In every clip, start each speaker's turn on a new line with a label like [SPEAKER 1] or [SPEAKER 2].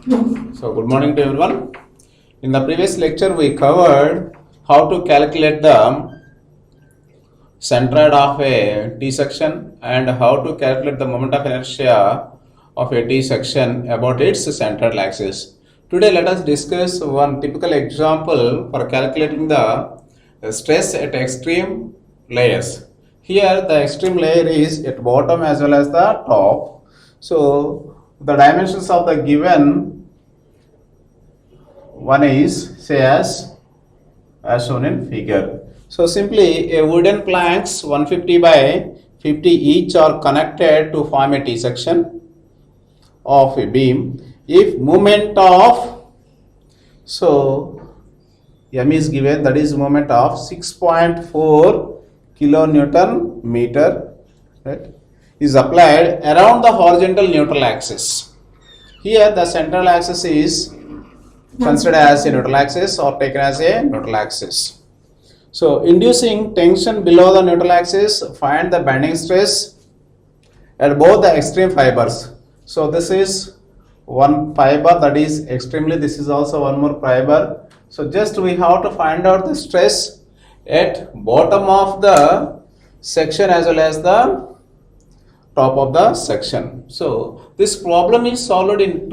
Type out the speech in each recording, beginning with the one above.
[SPEAKER 1] So, good morning to everyone. In the previous lecture, we covered how to calculate the centroid of a T section and how to calculate the moment of inertia of a T section about its central axis. Today, let us discuss one typical example for calculating the stress at extreme layers. Here, the extreme layer is at bottom as well as the top. So, the dimensions of the given one is say as shown in figure. So simply a wooden planks 150 by 50 each are connected to form a T section of a beam. If moment of M is given, that is moment of 6.4 kilonewton meter, right, is applied around the horizontal neutral axis. Here the central axis is considered as a neutral axis or taken as a neutral axis. So inducing tension below the neutral axis, find the bending stress at both the extreme fibers. So this is one fiber that is extremely, this is also one more fiber. So just we have to find out the stress at bottom of the section as well as the top of the section. So this problem is solved in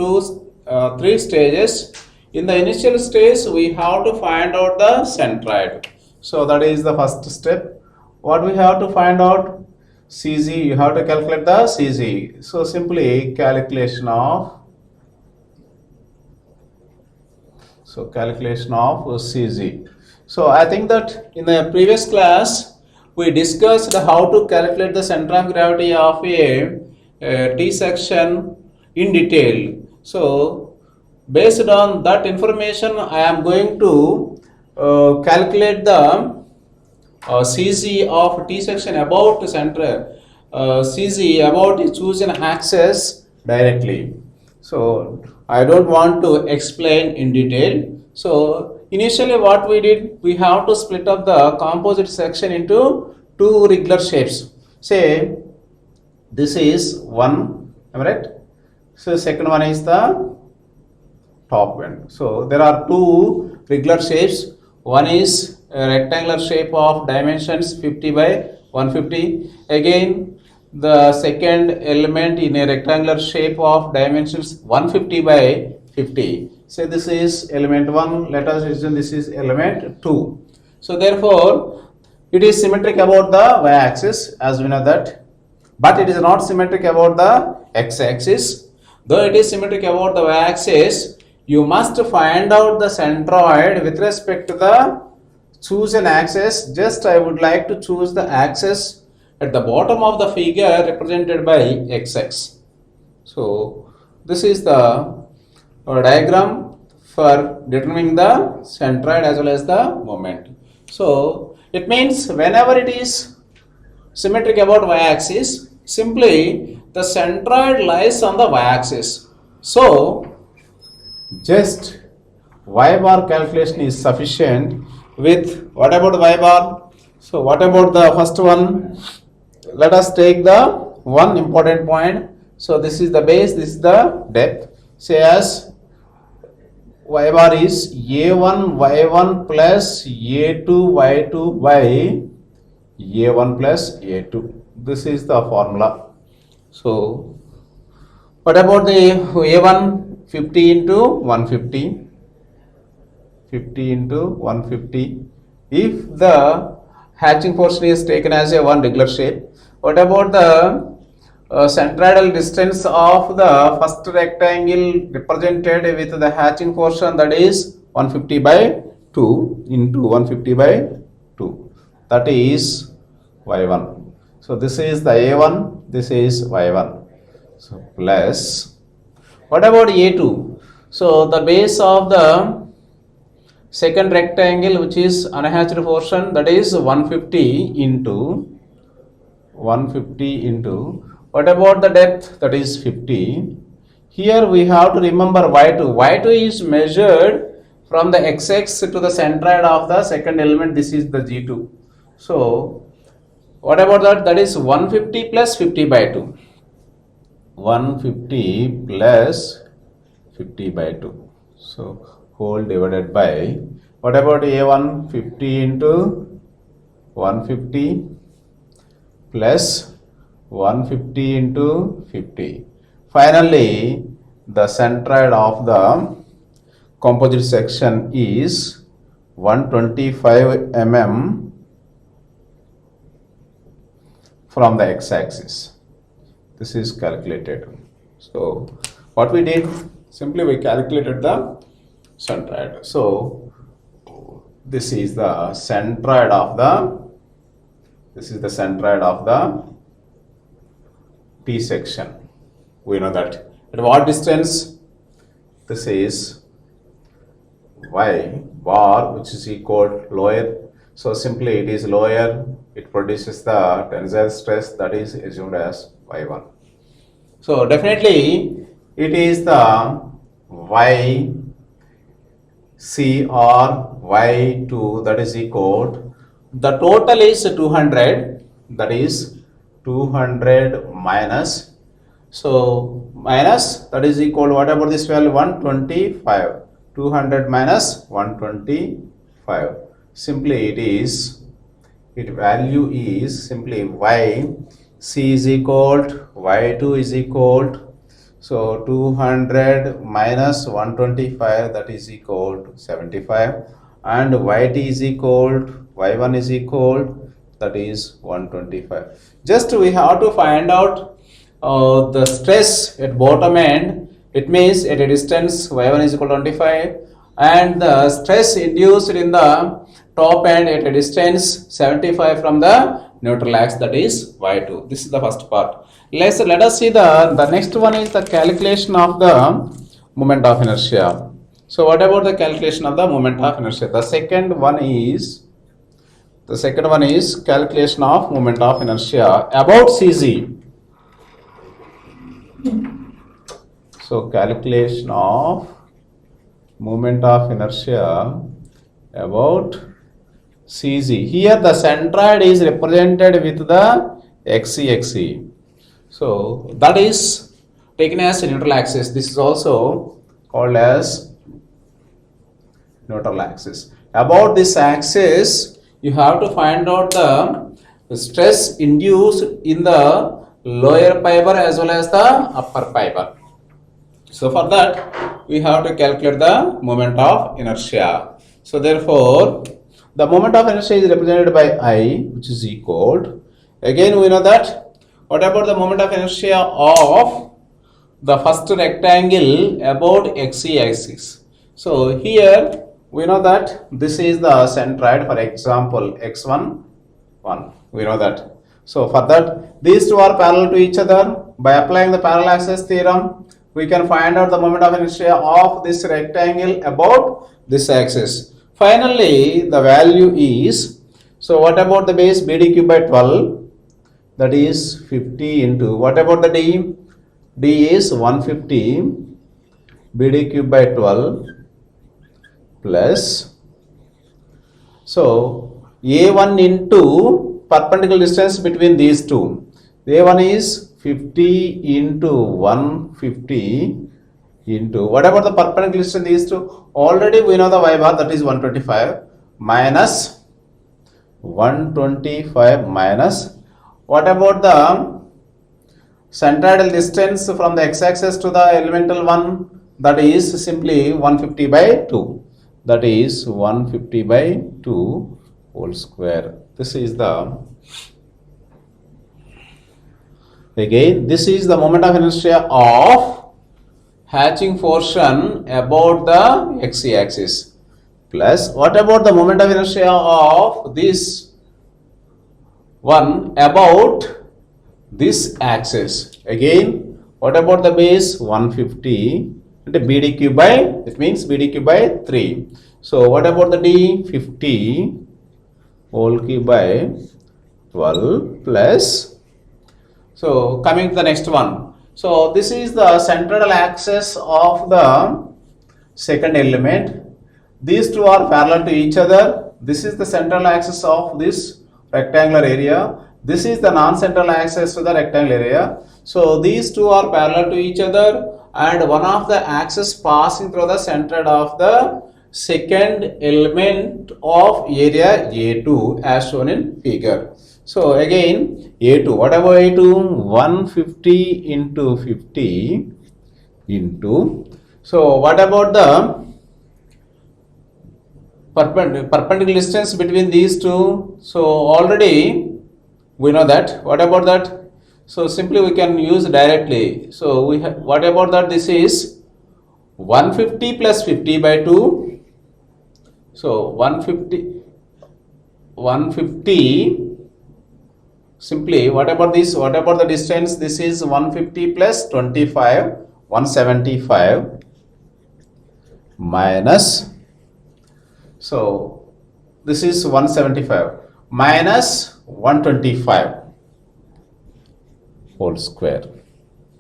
[SPEAKER 1] three stages. In the initial stage, we have to find out the centroid. So that is the first step. What we have to find out? CZ, you have to calculate the CZ. So simply calculation of CZ. So I think that in the previous class we discussed how to calculate the center of gravity of a T section in detail. So based on that information, I am going to calculate the CZ of T section about center, CZ about its chosen axis directly. So I don't want to explain in detail. So initially what we did, we have to split up the composite section into two regular shapes. Say this is one, am I right? So second one is the top end. So there are two regular shapes. One is a rectangular shape of dimensions 50 by 150. Again, the second element in a rectangular shape of dimensions 150 by 50. Say this is element 1. Let us assume this is element 2. So therefore, it is symmetric about the y-axis, as we know that, but it is not symmetric about the x-axis. Though it is symmetric about the y-axis, you must find out the centroid with respect to the chosen axis. Just I would like to choose the axis at the bottom of the figure represented by xx. So this is the diagram for determining the centroid as well as the moment. So it means whenever it is symmetric about y-axis, simply the centroid lies on the y-axis. So just y bar calculation is sufficient. With what about y bar? So what about the first one? Let us take the one important point. So this is the base, this is the depth. Say as y bar is a1 y1 plus a2 y2 by a1 plus a2. This is the formula. So what about the a1? 50 into 150, 50 into 150. If the hatching portion is taken as a one regular shape, what about the centroidal distance of the first rectangle represented with the hatching portion, that is 150 by 2 into 150 by 2, that is y1. So this is the a1, this is y1. So plus, what about a2? So the base of the second rectangle, which is unhatched portion, that is 150 into 150 into, what about the depth, that is 50. Here we have to remember y2. y2 is measured from the x-axis to the centroid of the second element. This is the g2. So what about that? That is 150 plus 50 by 2. 150 plus 50 by 2. So whole divided by, what about A1? 50 into 150 plus 150 into 50. Finally, the centroid of the composite section is 125 mm from the x-axis. This is calculated. So what we did, simply we calculated the centroid. So this is the centroid of the T section. We know that at what distance? This is y bar, which is equal lower. So simply it is lower. It produces the tensile stress that is assumed as y1. So definitely it is the y C or y2 that is equal. The total is 200. That is 200 minus. So minus, that is equal, what about this value? 125. 200 minus 125. Simply its value is simply y C is equal to y2 is equal to, so 200 minus 125, that is equal to 75, and yt is equal to, y1 is equal to, that is 125. Just we have to find out the stress at bottom end. It means at a distance y1 is equal to 25, and the stress induced in the top end at a distance 75 from the neutral axis, that is y2. This is the first part. Let us see the next one is the calculation of the moment of inertia. So what about the calculation of the moment of inertia? The second one is calculation of moment of inertia about CZ. So calculation of moment of inertia about CZ. Here the centroid is represented with the XC. So that is taken as a neutral axis. This is also called as neutral axis. About this axis, you have to find out the stress induced in the lower fiber as well as the upper fiber. So for that, we have to calculate the moment of inertia. So therefore, the moment of inertia is represented by I, which is equal to, again we know that, what about the moment of inertia of the first rectangle about XC axis? So here we know that this is the centroid, for example x1, 1. We know that. So for that, these two are parallel to each other. By applying the parallel axis theorem, we can find out the moment of inertia of this rectangle about this axis. Finally, the value is, so what about the base? BD cube by 12, that is 50 into, what about the D? D is 150, BD cube by 12 plus, so A1 into perpendicular distance between these two. A1 is 50 into 150 into, what about the perpendicular distance these two? Already we know the y bar, that is 125 minus 125 minus, what about the centroidal distance from the x-axis to the elemental one? That is simply 150 by 2. That is 150 by 2 whole square. This is the, again, this is the moment of inertia of hatching portion about the XC axis, plus what about the moment of inertia of this one about this axis? Again, what about the base? 150 and BD cube by, it means BD cube by 3. So what about the D? 50 whole cube by 12 plus, so coming to the next one. So this is the central axis of the second element. These two are parallel to each other. This is the central axis of this rectangular area. This is the non-central axis to the rectangular area. So these two are parallel to each other, and one of the axis passing through the center of the second element of area A2 as shown in figure. So again A2, what about A2? 150 into 50 into, so what about the perpendicular distance between these two? So already we know that. What about that? So simply we can use directly. So we have, what about that? This is 150 plus 50 by 2. So 150 simply, what about this? What about the distance? This is 150 plus 25, 175 minus, so this is 175 minus 125 whole square.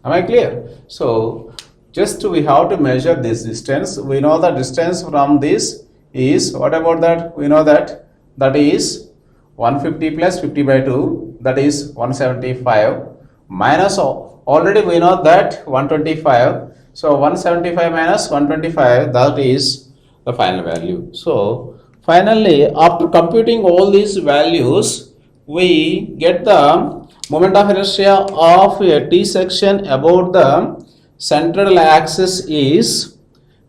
[SPEAKER 1] Am I clear? So just we have to measure this distance. We know the distance from this is, what about that? We know that that is 150 plus 50 by 2, that is 175 minus, already we know that 125. So 175 minus 125, that is the final value. So finally, after computing all these values, we get the moment of inertia of a T section about the central axis is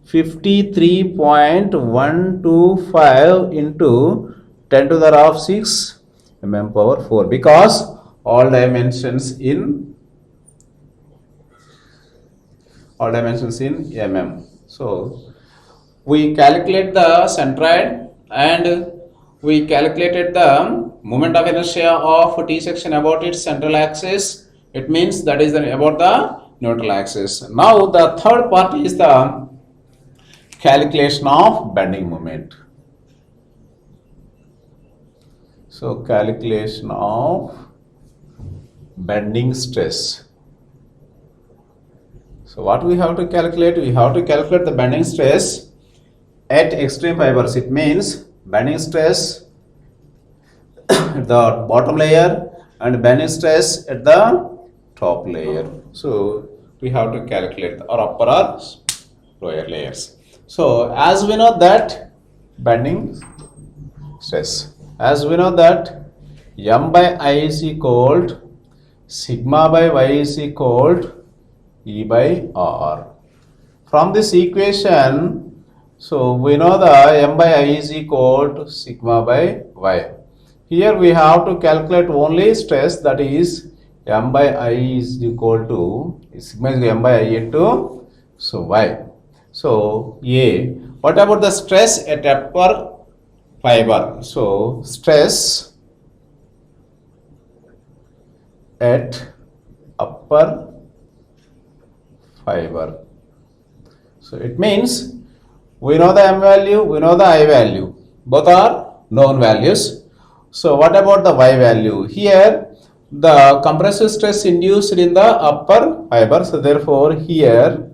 [SPEAKER 1] 53.125 into 10 to the power 6 mm power 4, because all dimensions in mm. So we calculate the centroid and we calculated the moment of inertia of T section about its central axis. It means that is about the neutral axis. Now the third part is the calculation of bending moment. So calculation of bending stress. So what we have to calculate? We have to calculate the bending stress at extreme fibers. It means bending stress at the bottom layer and bending stress at the top layer. So we have to calculate our upper or lower layers. So as we know that bending stress, as we know that M by I is equal to sigma by Y is equal to E by R. From this equation, so we know the M by I is equal to sigma by Y. Here we have to calculate only stress, that is M by I is equal to sigma is M by I into so Y. So A. What about the stress at upper fiber? So stress at upper fiber. So it means we know the M value, we know the I value. Both are known values. So what about the Y value? Here the compressive stress induced in the upper fiber. So therefore here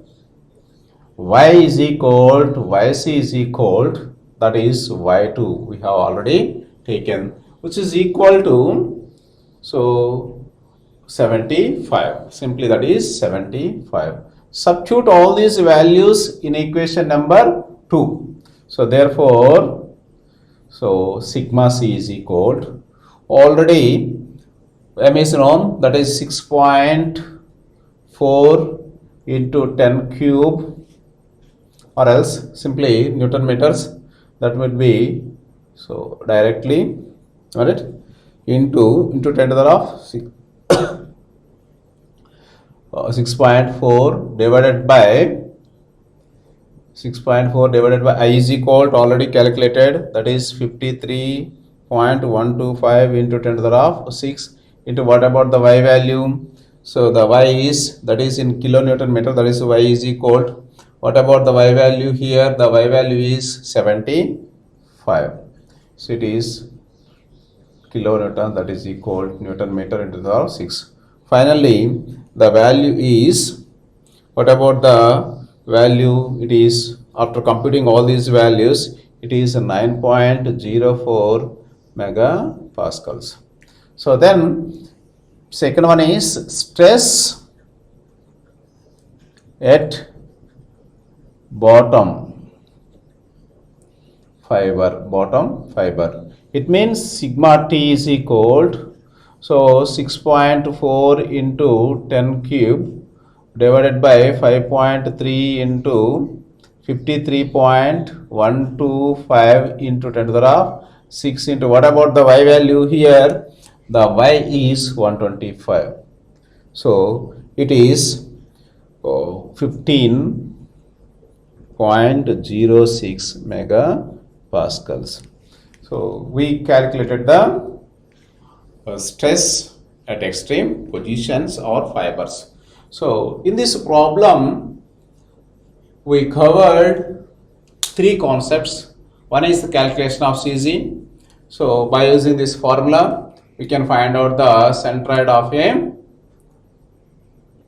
[SPEAKER 1] Y is equal to YC is equal to, that is Y2 we have already taken, which is equal to, so 75. Simply that is 75. Substitute all these values in equation number 2. So therefore, so sigma C is equal to, already M is known, that is 6.4 into 10 cube, or else simply Newton meters, that would be, so directly, alright, into 10 to the power 6.4 divided by 6.4 divided by I is equal to, already calculated, that is 53.125 into 10 to the power 6 into, what about the Y value? So the Y is, that is in kilonewton meter, that is Y is equal to, what about the Y value? Here the Y value is 75. So it is kilonewton, that is equal to Newton meter into the power 6. Finally the value is, what about the value? It is, after computing all these values, it is 9.04 megapascals. So then second one is stress at bottom fiber. It means sigma t is equal to, so 6.4 into 10 cube divided by 5.3 into 53.125 into 10 to the power 6 into, what about the y value here? The y is 125. So it is 15.06 megapascals. So we calculated the stress at extreme positions or fibers. So in this problem we covered three concepts. One is the calculation of CG. So by using this formula we can find out the centroid of a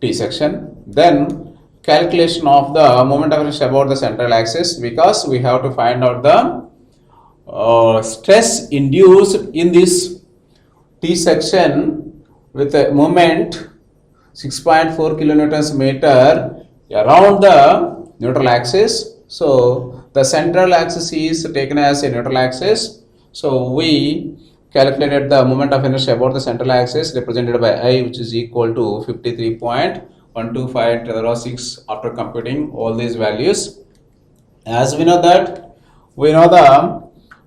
[SPEAKER 1] T section. Then calculation of the moment of inertia about the central axis, because we have to find out the stress induced in this T section with a moment 6.4 kilonewtons meter around the neutral axis. So the central axis is taken as a neutral axis. So we calculated the moment of inertia about the central axis represented by I, which is equal to 53.125 to the power 6 after computing all these values. As we know the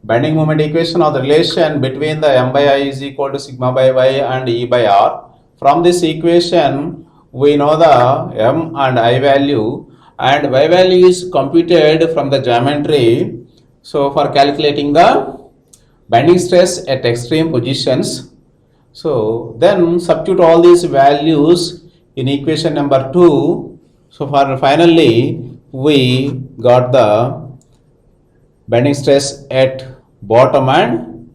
[SPEAKER 1] bending moment equation or the relation between the m by I is equal to sigma by y and E by R. From this equation we know the m and I value, and y value is computed from the geometry. So for calculating the bending stress at extreme positions, so then substitute all these values in equation number 2. So for finally we got the bending stress at bottom. And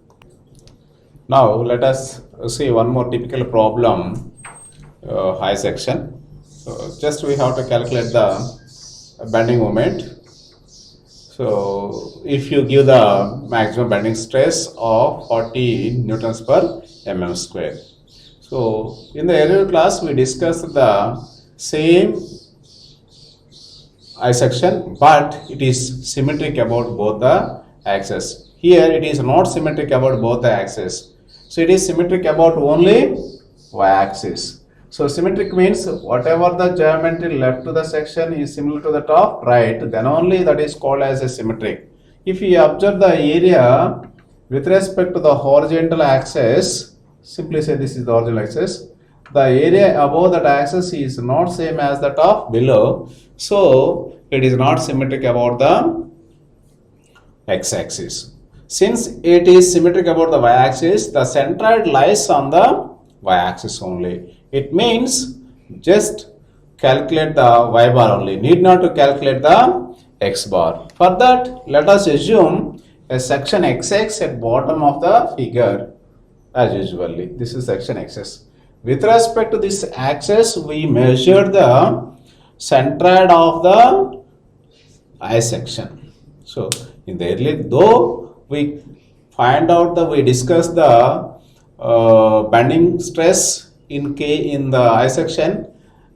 [SPEAKER 1] now let us see one more typical problem, high section. So just we have to calculate the bending moment. So if you give the maximum bending stress of 40 newtons per mm square. So in the earlier class we discussed the same I section, but it is symmetric about both the axes. Here it is not symmetric about both the axes. So it is symmetric about only y axis. So symmetric means whatever the geometry left to the section is similar to the top right, then only that is called as a symmetric. If you observe the area with respect to the horizontal axis, simply say this is the horizontal axis, the area above that axis is not same as the top below. So it is not symmetric about the x-axis. Since it is symmetric about the y-axis, the centroid lies on the y-axis only. It means just calculate the y bar only, need not to calculate the x bar. For that, let us assume a section xx at bottom of the figure as usually. This is section xx. With respect to this axis, we measure the centroid of the I section. So in the earlier, though we find out that we discuss the bending stress in the I section,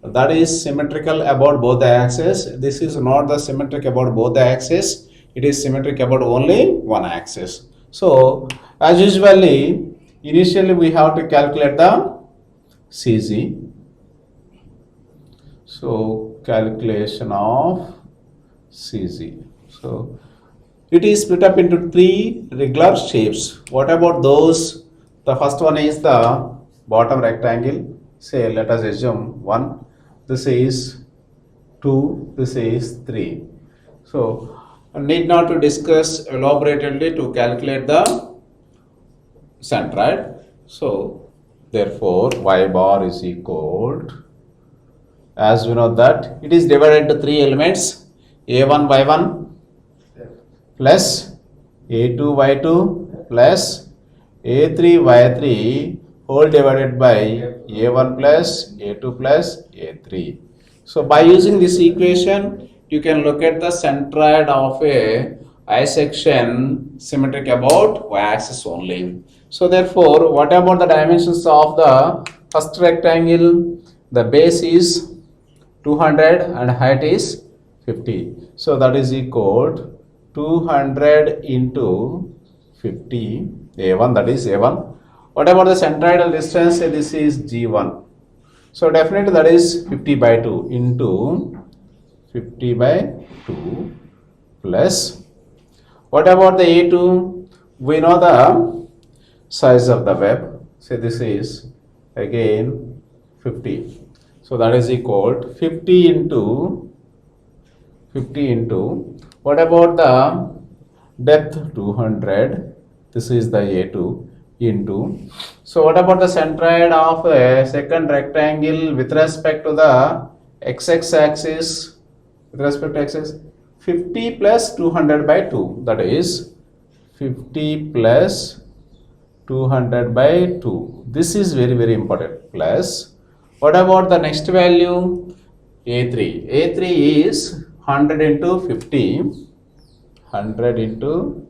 [SPEAKER 1] that is symmetrical about both the axes. This is not the symmetric about both the axes. It is symmetric about only one axis. So as usually, initially we have to calculate the CG. So calculation of CG. So it is split up into three regular shapes. What about those? The first one is the bottom rectangle. Say let us assume 1. This is 2. This is 3. So need not to discuss elaboratedly to calculate the centroid. So therefore y bar is equal to, as we know that it is divided into three elements, a1 y1 plus a2 y2 plus a3 y3 whole divided by a1 plus a2 plus a3. So by using this equation, you can look at the centroid of a I section symmetric about y axis only. So therefore, what about the dimensions of the first rectangle? The base is 200 and height is 50. So that is equal 200 into 50 A1, that is A1. What about the centroidal distance? This is G1. So definitely that is 50 by 2 into 50 by 2 plus. What about the A2? We know the size of the web. So this is again 50. So that is equal to 50 into what about the depth? 200. This is the A2 into. So what about the centroid of a second rectangle with respect to the x axis? With respect to x-axis, 50 plus 200 by 2. That is 50 plus 200 by 2. This is very important. Plus, what about the next value? A3. A3 is 100 into 50. 100 into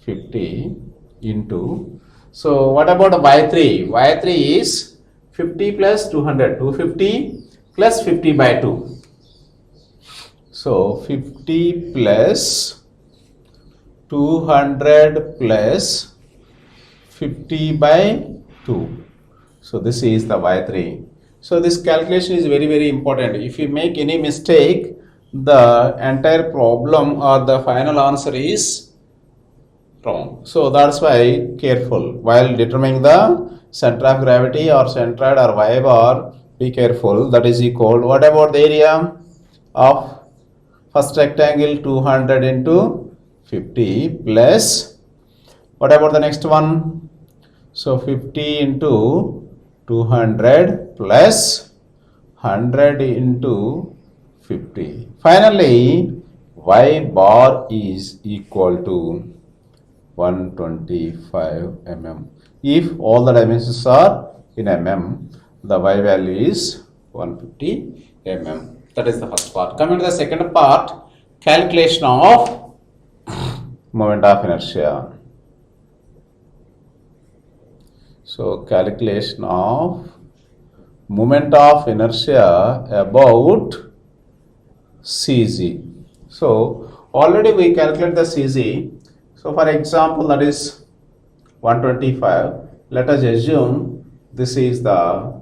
[SPEAKER 1] 50 into. So, what about the Y3? Y3 is 50 plus 200. 250 plus 50 by 2. So, 50 plus 200 plus 50 by 2. So this is the Y3. So this calculation is very important. If you make any mistake, the entire problem or the final answer is wrong. So that's why careful while determining the center of gravity or centroid or y bar. Be careful. That is equal. What about the area of first rectangle? 200 into 50 plus. What about the next one? So 50 into 200 plus 100 into 50. Finally, y bar is equal to 125 mm. If all the dimensions are in mm, the y value is 150 mm. That is the first part. Coming to the second part, calculation of moment of inertia. So calculation of moment of inertia about CZ. So already we calculate the CZ. So for example, that is 125. Let us assume this is the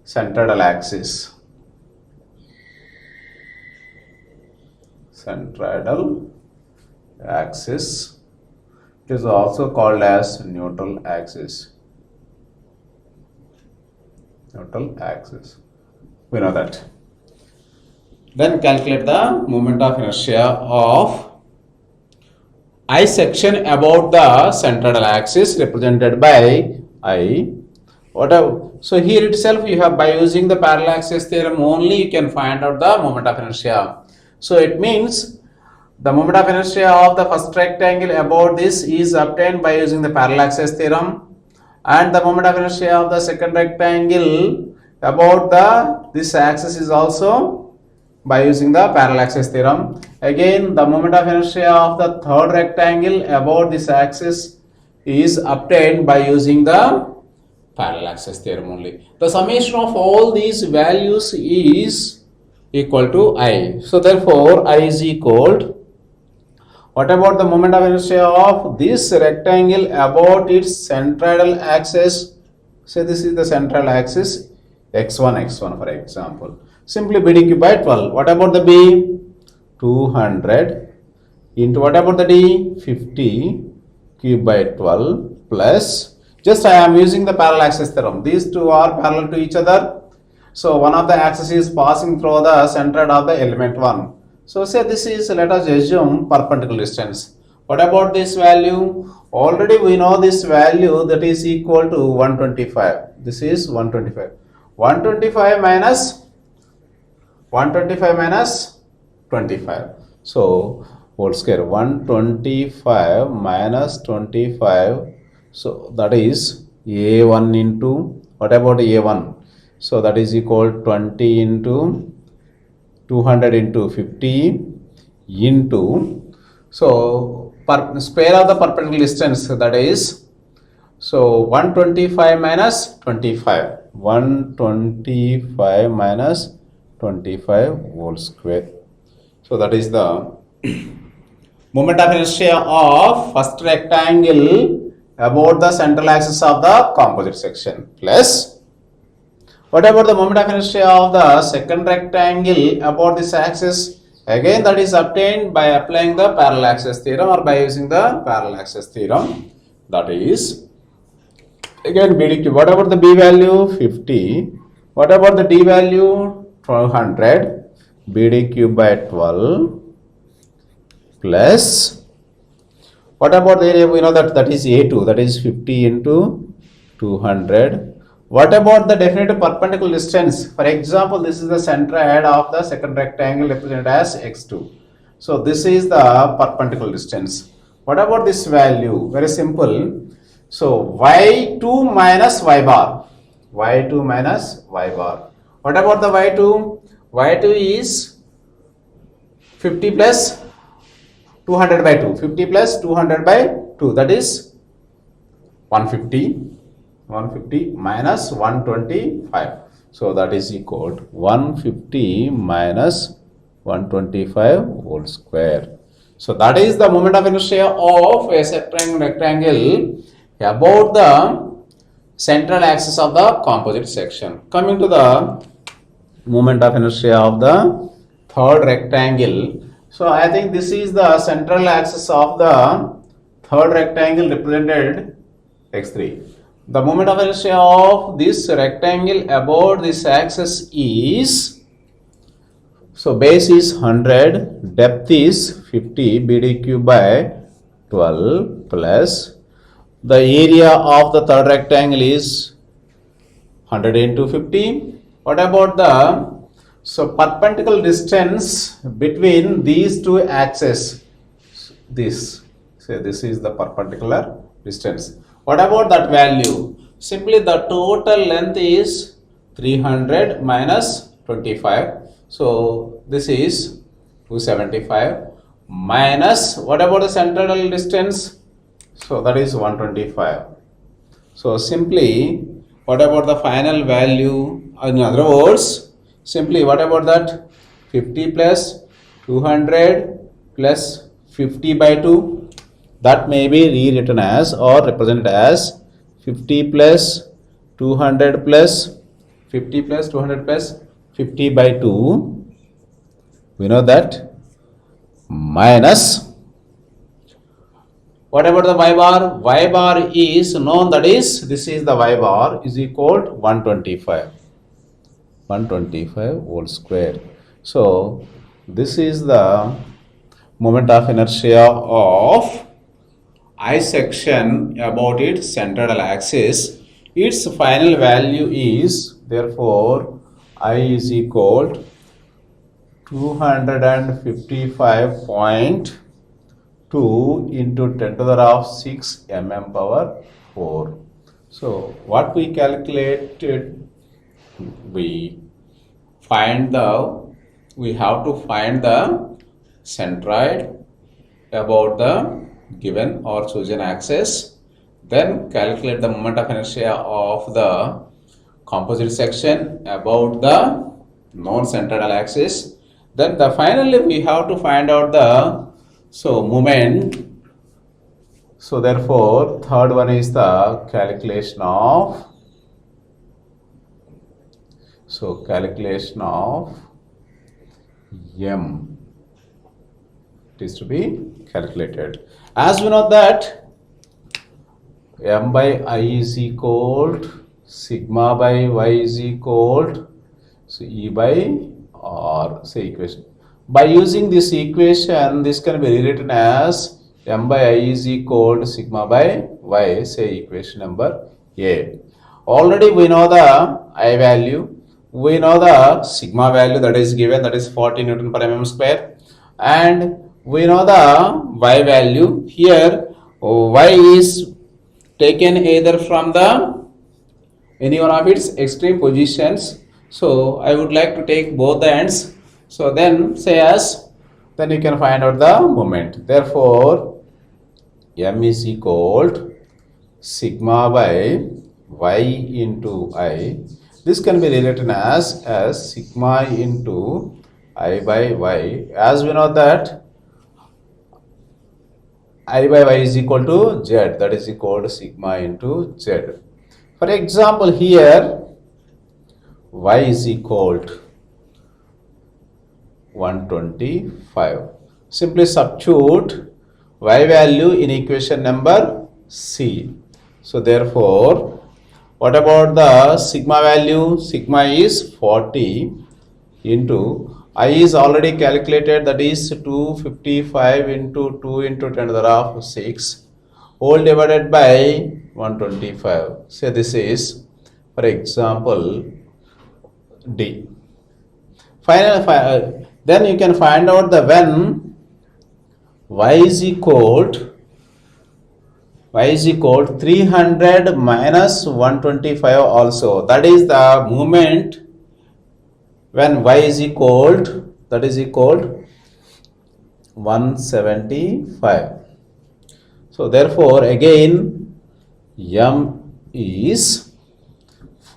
[SPEAKER 1] centroidal axis. Centroidal axis. It is also called as neutral axis. Neutral axis. We know that. Then calculate the moment of inertia of I section about the centroidal axis represented by I. So here itself you have, by using the parallel axis theorem only, you can find out the moment of inertia. So it means the moment of inertia of the first rectangle about this is obtained by using the parallel axis theorem, and the moment of inertia of the second rectangle about this axis is also by using the parallel axis theorem. Again, the moment of inertia of the third rectangle about this axis is obtained by using the parallel axis theorem only. The summation of all these values is equal to I. So therefore, I is equal to, what about the moment of inertia of this rectangle about its centroidal axis? Say this is the central axis x1 for example. Simply BDQ by 12. What about the B? 200 into what about the D? 50 cube by 12 plus, just I am using the parallel axis theorem. These two are parallel to each other. So one of the axis is passing through the centroid of the element 1. So say this is, let us assume, perpendicular distance. What about this value? Already we know this value, that is equal to 125. This is 125. 125 minus 25. So whole square, 125 minus 25. So that is A1 into, what about A1? So that is equal 20 into 200 into 50 into, so square of the perpendicular distance, that is, so 125 minus 25. 125 minus 125 whole square. So that is the moment of inertia of first rectangle about the central axis of the composite section, plus what about the moment of inertia of the second rectangle about this axis? Again, that is obtained by applying the parallel axis theorem or by using the parallel axis theorem. That is, again, BDQ. What about the B value? 50. What about the D value? 1200. BDQ by 12 plus. What about the area? We know that is A2. That is 50 into 200. What about the definitive perpendicular distance? For example, this is the centroid of the second rectangle represented as x2. So this is the perpendicular distance. What about this value? Very simple. So y2 minus y bar. y2 minus y bar. What about the y2? y2 is 50 plus 200 by 2. 50 plus 200 by 2. That is 150. 150 minus 125. So that is equal to 150 minus 125 whole square. So that is the moment of inertia of a rectangle about the central axis of the composite section. Coming to the moment of inertia of the third rectangle. So I think this is the central axis of the third rectangle represented x3. The moment of inertia of this rectangle about this axis is, so base is 100, depth is 50, BDQ by 12 plus the area of the third rectangle is 100 into 50. What about the, so perpendicular distance between these two axes? This, say this is the perpendicular distance. What about that value? Simply the total length is 300 minus 25. So this is 275 minus what about the central distance? So that is 125. So simply what about the final value? In other words, simply what about that? 50 plus 200 plus 50 by 2. That may be rewritten as or represented as 50 plus 200 plus 50 plus 200 plus 50 by 2. We know that minus. What about the y bar? Y bar is known, that is, this is the y bar is equal to 125. 125 whole square. So this is the moment of inertia of I section about its central axis. Its final value is, therefore, I is equal to 255.2 into 10 to the power 6 mm power 4. So what we calculated, we have to find the centroid about the given or chosen axis, then calculate the moment of inertia of the composite section about the known central axis. Then finally we have to find out the moment. So therefore third one is the calculation of M. It is to be calculated. As we know that M by I is equal to sigma by Y is equal to E by R, say equation. By using this equation, this can be rewritten as M by I is equal to sigma by Y, say equation number A. Already we know the I value, we know the sigma value that is given, that is 40 Newton per mm square, and we know the Y value. Here Y is taken either from the any one of its extreme positions. So I would like to take both the ends. So then say as, then you can find out the moment. Therefore M is equal to sigma by Y into I. This can be rewritten as sigma into I by y. As we know that I by y is equal to z, that is equal to sigma into z. For example, here y is equal to 125. Simply substitute y value in equation number C. So therefore, what about the sigma value? Sigma is 40 into I is already calculated, that is 255 into 2 into 10 to the power 6 whole divided by 125. Say this is, for example, D. Then you can find out the when y is equal to 300 minus 125 also. That is the moment when y is equal to, that is equal to 175. So therefore again m is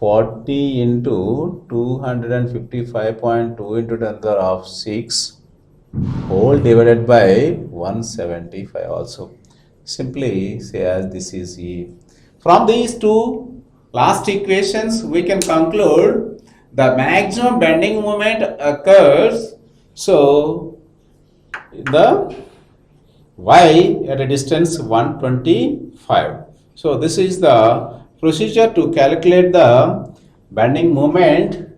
[SPEAKER 1] 40 into 255.2 into 10 to the power 6 whole divided by 175 also. Simply say as this is E. From these two last equations we can conclude the maximum bending moment occurs, so the y at a distance 125. So this is the procedure to calculate the bending moment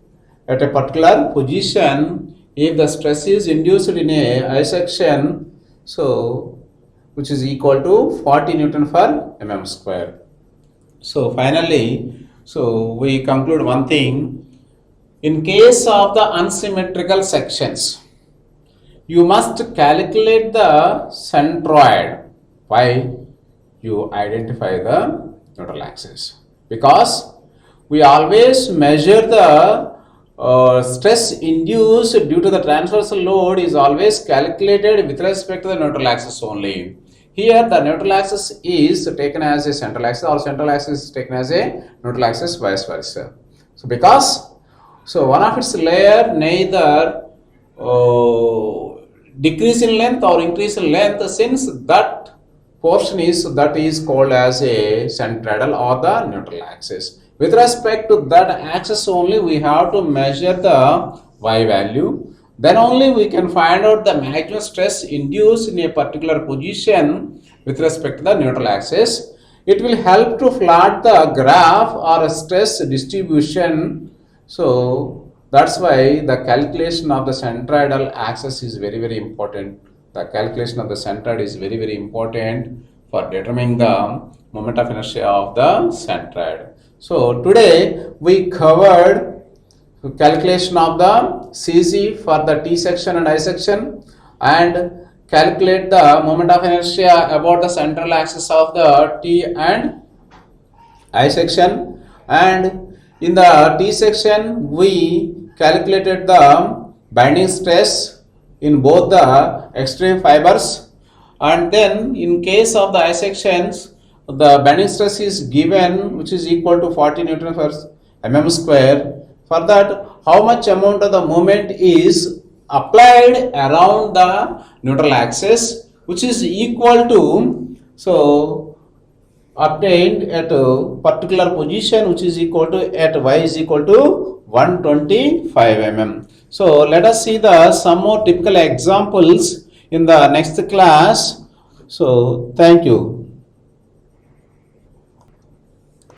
[SPEAKER 1] at a particular position if the stress is induced in a I section, so which is equal to 40 Newton per mm square. So finally, so we conclude one thing. In case of the unsymmetrical sections, you must calculate the centroid. Why? You identify the neutral axis, because we always measure the stress induced due to the transversal load is always calculated with respect to the neutral axis only. Here the neutral axis is taken as a central axis, or central axis is taken as a neutral axis, vice versa. So because one of its layer neither decrease in length or increase in length, since that portion is called as a centroidal or the neutral axis. With respect to that axis only we have to measure the y value. Then only we can find out the maximum stress induced in a particular position with respect to the neutral axis. It will help to plot the graph or a stress distribution. So that's why the calculation of the centroidal axis is very, very important. The calculation of the centroid is very, very important for determining the moment of inertia of the centroid. So today we covered calculation of the CG for the T section and I section, and calculate the moment of inertia about the central axis of the T and I section. And in the T section we calculated the binding stress in both the extreme fibers, and then in case of the I sections the bending stress is given, which is equal to 40 Newton per mm square. For that, how much amount of the moment is applied around the neutral axis, which is equal to, so obtained at a particular position, which is equal to at y is equal to 125 mm. So let us see the some more typical examples in the next class. So thank you.